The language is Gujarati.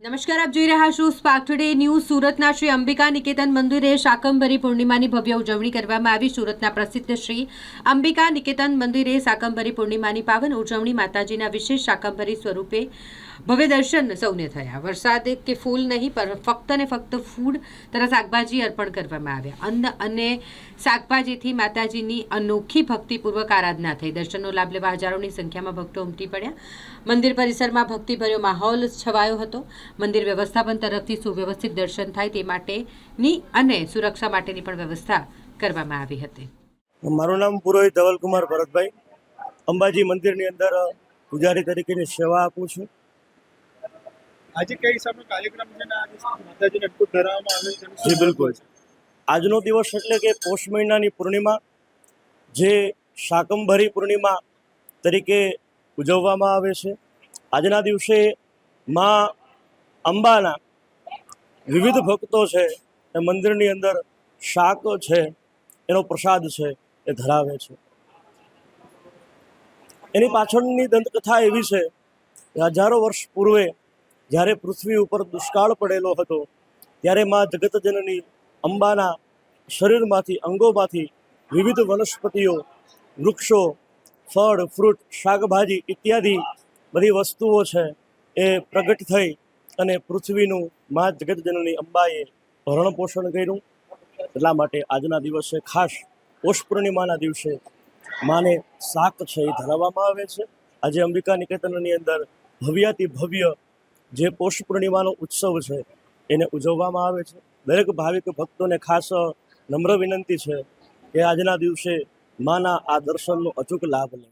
નમસ્કાર, આપ જોઈ રહ્યા છો સ્પાર્ક ટુડે ન્યૂઝ. સુરતના શ્રી અંબિકા નિકેતન મંદિરે શાકંભરી પૂર્ણિમાની ભવ્ય ઉજવણી કરવામાં આવી. સુરતના પ્રસિદ્ધ શ્રી અંબિકા નિકેતન મંદિરે શાકંભરી પૂર્ણિમાની પાવન ઉજવણી માતાજીના વિશેષ શાકંભરી સ્વરૂપે ભવ્ય દર્શન સૌને થયા. વરસાદ કે ફૂલ નહીં, પર ફક્ત ને ફક્ત ફૂડ તથા શાકભાજી અર્પણ કરવામાં આવ્યા. અન્ન અને શાકભાજીથી માતાજીની અનોખી ભક્તિપૂર્વક આરાધના થઈ. દર્શનનો લાભ લેવા હજારોની સંખ્યામાં ભક્તો ઉમટી પડ્યા. મંદિર પરિસરમાં ભક્તિભર્યો માહોલ છવાયો હતો. મંદિર વ્યવસ્થાપન તરફથી સુવ્યવસ્થિત દર્શન થાય તે માટેની અને સુરક્ષા માટેની પણ વ્યવસ્થા કરવામાં આવી હતી. મારું નામ પુરોહિત ધવલકુમાર ભરતભાઈ. અંબાજી મંદિરની અંદર પૂજારી તરીકેની સેવા આપું છું. આજે કઈ હિસાબનો કાર્યક્રમ છે ને આજે માતાજીને અટકૂટ ધરાવવામાં આવે છે? જી બિલકુલ. આજનો દિવસ એટલે કે પોષ મહિનાની પૂર્ણિમા, જે શાકંભરી પૂર્ણિમા તરીકે ઉજવવામાં આવે છે. આજના દિવસે માં અંબાના વિવિધ ભક્તો છે એ મંદિરની અંદર શાક છે એનો પ્રસાદ છે એ ધરાવે છે. એની પાછળની દંતકથા એવી છે કે હજારો વર્ષ પૂર્વે જ્યારે પૃથ્વી ઉપર દુષ્કાળ પડેલો હતો ત્યારે માં જગતજનની અંબાના શરીરમાંથી, અંગોમાંથી વિવિધ વનસ્પતિઓ, વૃક્ષો, ફળ, ફ્રૂટ, શાકભાજી ઇત્યાદિ બધી વસ્તુઓ છે એ પ્રગટ થઈ અને પૃથ્વીનું મા જગતજનની અંબાએ ભરણ પોષણ કર્યું. એટલા માટે આજના દિવસે ખાસ પોષ પૂર્ણિમાના દિવસે માને શાક છે એ ધરાવવામાં આવે છે. આજે અંબિકા નિકેતનની અંદર ભવ્યાતિ ભવ્ય જે પોષ પૂર્ણિમાનો ઉત્સવ છે એને ઉજવવામાં આવે છે. દરેક ભાવિક ભક્તોને ખાસ નમ્ર વિનંતી છે કે આજના દિવસે માના આ દર્શનનો અચૂક લાભ લે.